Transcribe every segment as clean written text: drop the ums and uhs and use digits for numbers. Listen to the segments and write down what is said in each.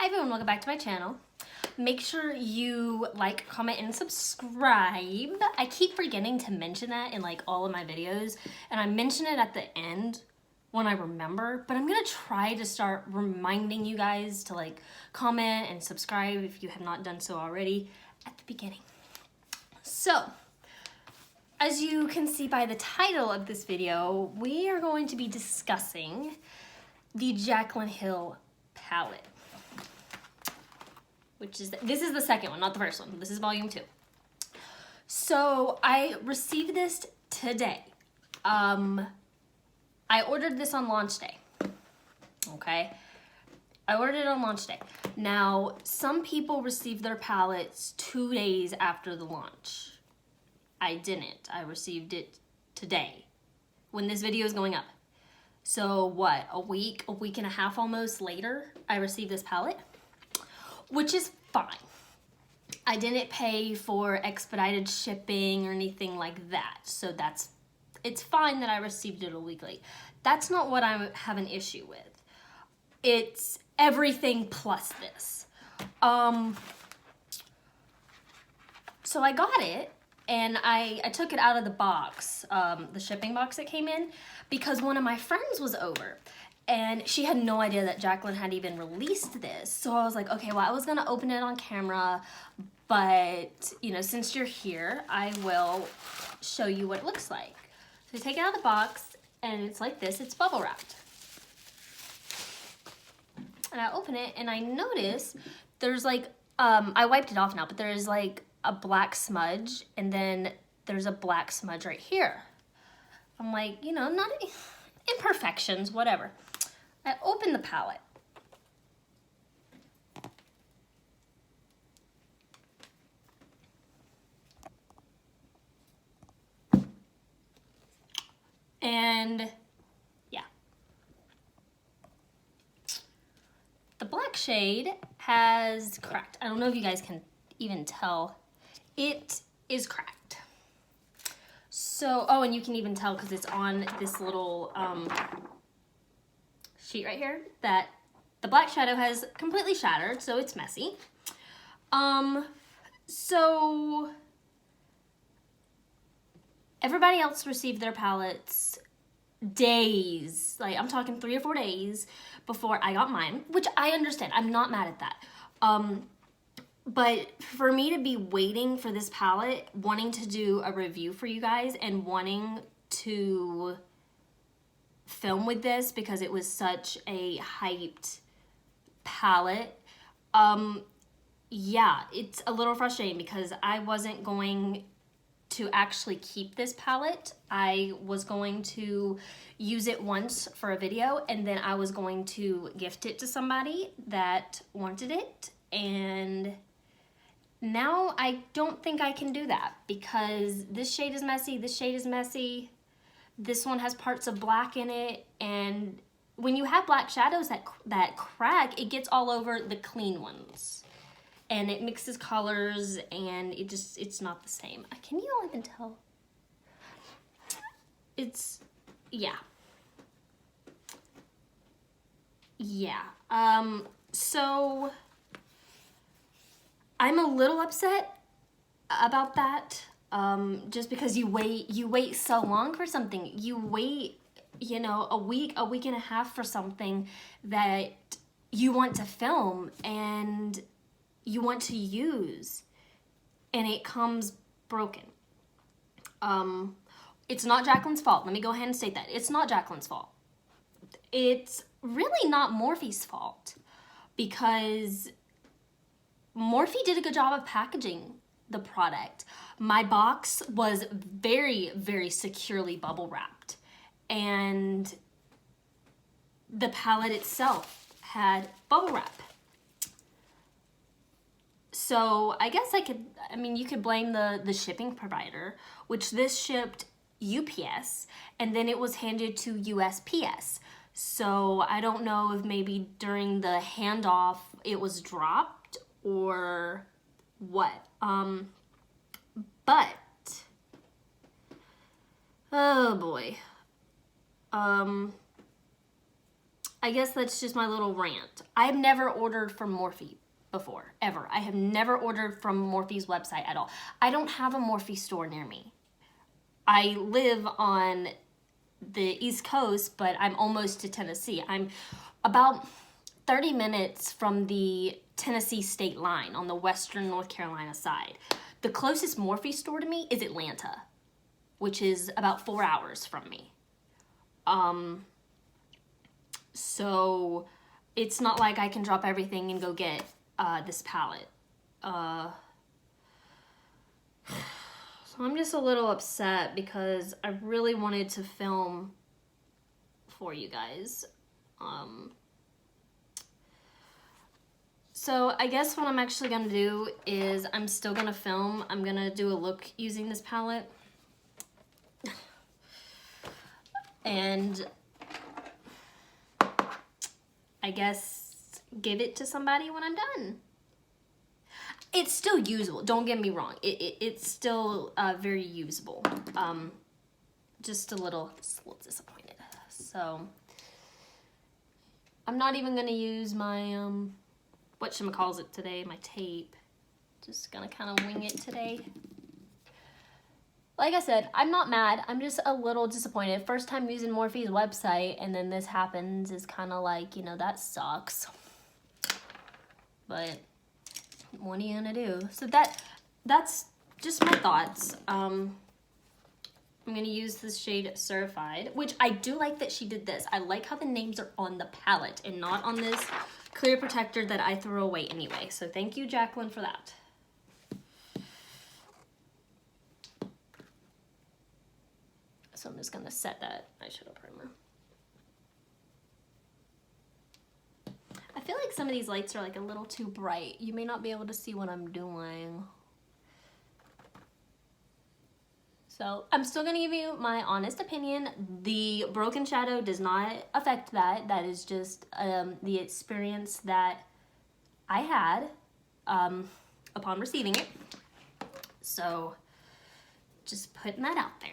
Hi everyone, welcome back to my channel. Make sure you like, comment, and subscribe. I keep forgetting to mention that in like all of my videos, and I mention it at the end when I remember, but I'm gonna try to start reminding you guys to like comment and subscribe if you have not done so already at the beginning. So, as you can see by the title of this video, we are going to be discussing the Jaclyn Hill Palette. This is the second one, not the first one. This is volume 2. So I received this today. I ordered this on launch day. Okay. I ordered it on launch day. Now, some people received their palettes 2 days after the launch. I didn't. I received it today when this video is going up. So what, a week and a half almost later, I received this palette, which is fine. I didn't pay for expedited shipping or anything like that. So it's fine that I received it a week late. That's not what I have an issue with. It's everything plus this. So I got it and I took it out of the box, the shipping box that came in, because one of my friends was over. And she had no idea that Jaclyn had even released this. So I was like, okay, well, I was gonna open it on camera, but you know, since you're here, I will show you what it looks like. So I take it out of the box and it's like this, it's bubble wrapped. And I open it and I notice there's like, I wiped it off now, but there's like a black smudge and then there's a black smudge right here. I'm like, you know, not imperfections, whatever. I open the palette. And yeah. The black shade has cracked. I don't know if you guys can even tell. It is cracked. So, oh, and you can even tell because it's on this little sheet right here that the black shadow has completely shattered, so it's messy. So everybody else received their palettes days, like I'm talking 3 or 4 days before I got mine, which I understand. I'm not mad at that. But for me to be waiting for this palette, wanting to do a review for you guys and wanting to film with this because it was such a hyped palette, yeah, it's a little frustrating because I wasn't going to actually keep this palette. I was going to use it once for a video and then I was going to gift it to somebody that wanted it, and now I don't think I can do that because this shade is messy, this shade is messy, this one has parts of black in it, and when you have black shadows that crack, it gets all over the clean ones. And it mixes colors and it's not the same. Can you all even tell? It's, yeah. Yeah. So I'm a little upset about that. Just because you wait so long for something. You wait, you know, a week and a half for something that you want to film and you want to use, and it comes broken. It's not Jaclyn's fault. Let me go ahead and state that. It's not Jaclyn's fault. It's really not Morphe's fault because Morphe did a good job of packaging the product. My box was very, very securely bubble wrapped, and the palette itself had bubble wrap. So I guess you could blame the shipping provider, which this shipped UPS and then it was handed to USPS. So I don't know if maybe during the handoff it was dropped or what. But oh boy. I I guess that's just my little rant. I've never ordered from Morphe before, ever. I have never ordered from Morphe's website at all. I don't have a Morphe store near me. I live on the East Coast, but I'm almost to Tennessee. I'm about 30 minutes from the Tennessee state line on the western North Carolina side. The closest Morphe store to me is Atlanta, which is about 4 hours from me. So it's not like I can drop everything and go get this palette. So I'm just a little upset because I really wanted to film for you guys. So I guess what I'm actually gonna do is I'm still gonna film. I'm gonna do a look using this palette. And I guess give it to somebody when I'm done. It's still usable, don't get me wrong. It's still very usable. Just a little disappointed. So I'm not even gonna use my whatchamacallit today, my tape. Just gonna kind of wing it today. Like I said, I'm not mad. I'm just a little disappointed. First time using Morphe's website and then this happens is kind of like, you know, that sucks. But what are you gonna do? So that's just my thoughts. I'm gonna use this shade Certified, which I do like that she did this. I like how the names are on the palette and not on this clear protector that I throw away anyway. So thank you, Jaclyn, for that. So I'm just gonna set that eyeshadow primer. I feel like some of these lights are like a little too bright. You may not be able to see what I'm doing. So I'm still gonna give you my honest opinion. The broken shadow does not affect that. That is just the experience that I had upon receiving it. So just putting that out there.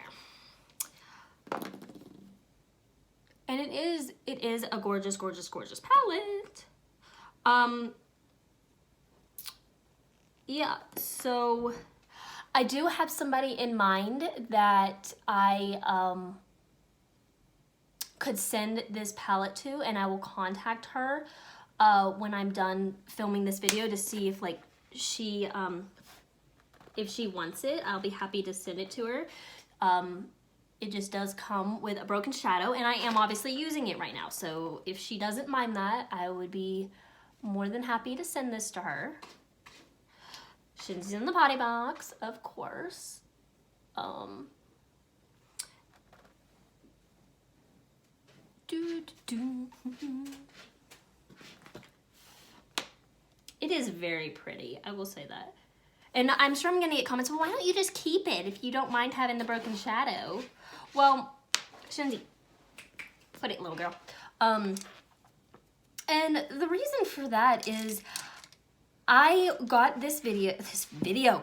And it is a gorgeous, gorgeous, gorgeous palette. Yeah, so I do have somebody in mind that I could send this palette to, and I will contact her when I'm done filming this video to see if like she if she wants it. I'll be happy to send it to her. It just does come with a broken shadow, and I am obviously using it right now. So if she doesn't mind that, I would be more than happy to send this to her. She's in the potty box, of course. It is very pretty, I will say that. And I'm sure I'm gonna get comments, well, why don't you just keep it if you don't mind having the broken shadow? Well, Shinzi, put it, little girl. And the reason for that is I got this video, good Lord,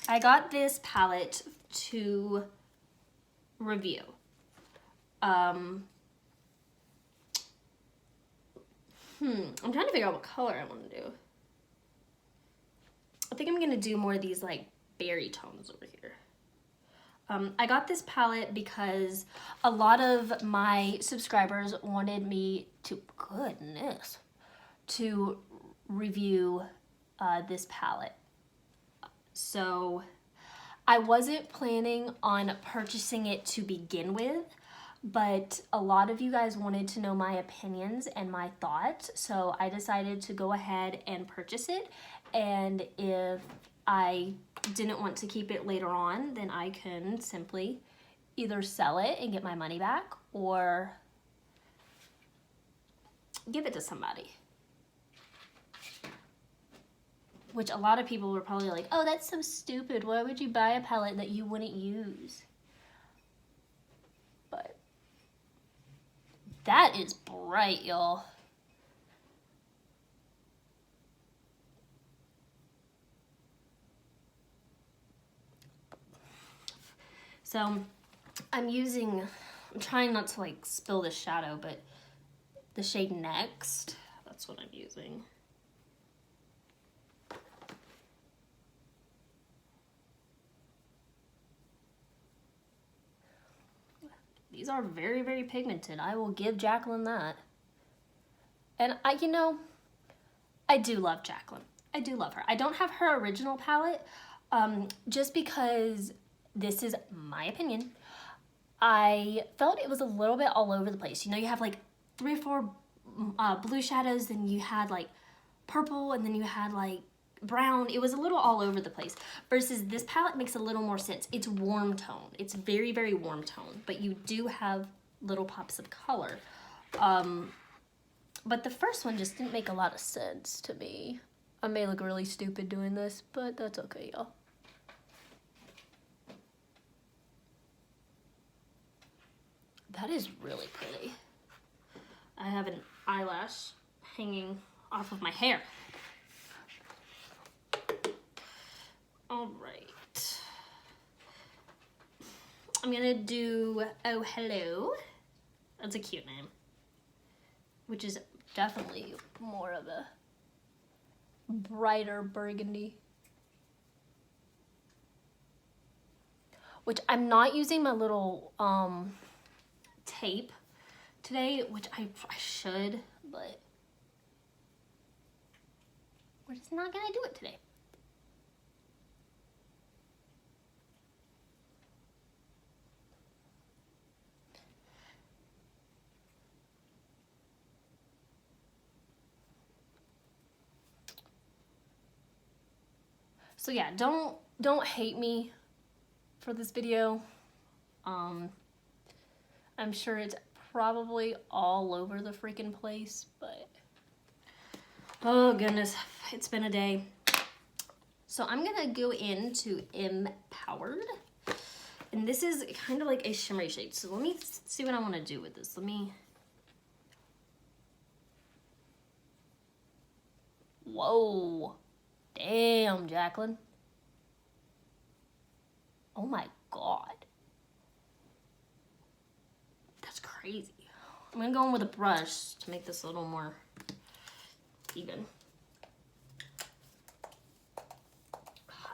I got this palette to review. I'm trying to figure out what color I want to do. I think I'm gonna do more of these like berry tones over here. I got this palette because a lot of my subscribers wanted me to, goodness, to review this palette. So I wasn't planning on purchasing it to begin with, but a lot of you guys wanted to know my opinions and my thoughts, so I decided to go ahead and purchase it. And if I didn't want to keep it later on, then I can simply either sell it and get my money back or give it to somebody. Which a lot of people were probably like, oh, that's so stupid. Why would you buy a palette that you wouldn't use? But that is bright, y'all. So I'm trying not to like spill the shadow, but the shade Next. That's what I'm using. These are very, very pigmented. I will give Jaclyn that. And you know, I do love Jaclyn. I do love her. I don't have her original palette, just because this is my opinion. I felt it was a little bit all over the place. You know, you have like 3 or 4 blue shadows, then you had like purple, and then you had like brown. It was a little all over the place, versus this palette makes a little more sense. It's warm tone. It's very, very warm tone, but you do have little pops of color. But the first one just didn't make a lot of sense to me. I may look really stupid doing this, but that's okay, y'all. That is really pretty. I have an eyelash hanging off of my hair. All right. I'm gonna do Oh Hello. That's a cute name. Which is definitely more of a brighter burgundy. Which I'm not using my little tape today, which I should, but we're just not gonna do it today. So yeah, don't hate me for this video. I'm sure it's probably all over the freaking place, but oh goodness, it's been a day. So I'm gonna go into Empowered, and this is kind of like a shimmery shade. So let me see what I want to do with this. Whoa. Damn, Jaclyn. Oh my God. That's crazy. I'm gonna go in with a brush to make this a little more even.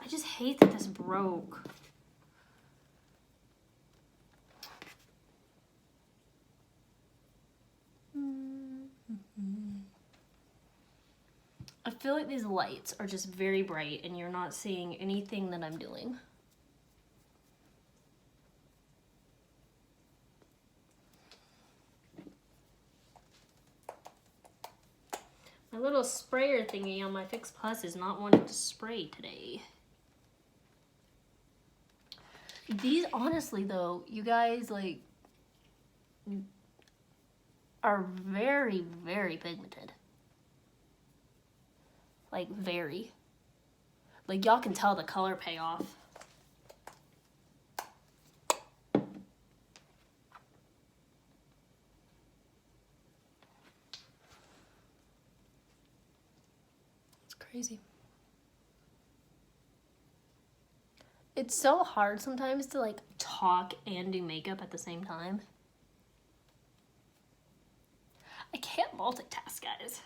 I just hate that this broke. I feel like these lights are just very bright and you're not seeing anything that I'm doing. My little sprayer thingy on my Fix Plus is not wanting to spray today. These, honestly though, you guys, like, are very, very pigmented. Like, very. Like, y'all can tell the color payoff. It's crazy. It's so hard sometimes to, like, talk and do makeup at the same time. I can't multitask, guys.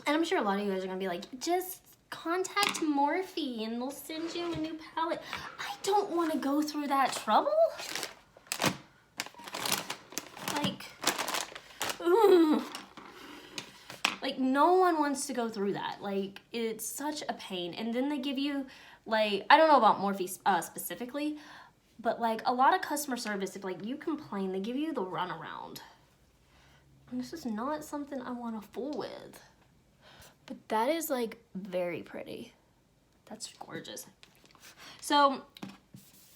And I'm sure a lot of you guys are gonna be like, just contact Morphe and they'll send you a new palette. I don't want to go through that trouble. Like, like no one wants to go through that. Like, it's such a pain. And then they give you, like, I don't know about Morphe specifically, but like a lot of customer service, if like you complain, they give you the runaround. And this is not something I want to fool with. But that is like very pretty. That's gorgeous. So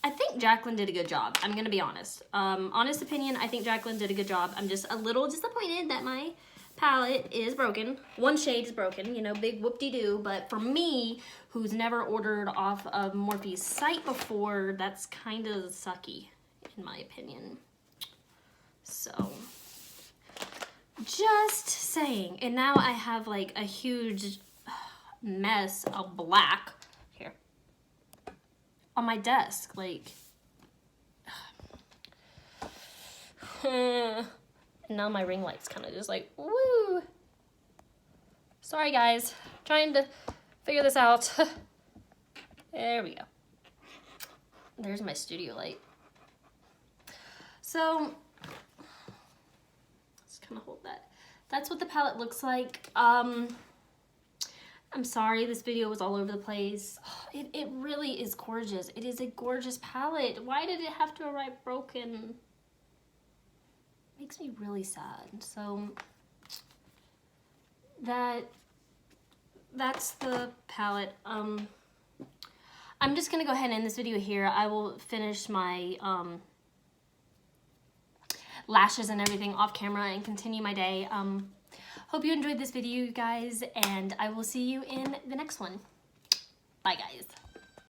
I think Jaclyn did a good job. I'm gonna be honest. Honest opinion, I think Jaclyn did a good job. I'm just a little disappointed that my palette is broken. One shade is broken, you know, big whoop-de-doo. But for me, who's never ordered off of Morphe's site before, that's kind of sucky, in my opinion. So Just saying. And now I have like a huge mess of black here on my desk. Like, and now my ring light's kind of just like, woo. Sorry guys, trying to figure this out. There we go. There's my studio light. So let's kind of hold that. That's what the palette looks like. I'm sorry this video was all over the place. It really is gorgeous. It is a gorgeous palette. Why did it have to arrive broken? Makes me really sad. So that's the palette. I'm just gonna go ahead and end this video here. I will finish my lashes and everything off camera and continue my day. Hope you enjoyed this video, you guys, and I will see you in the next one. Bye, guys.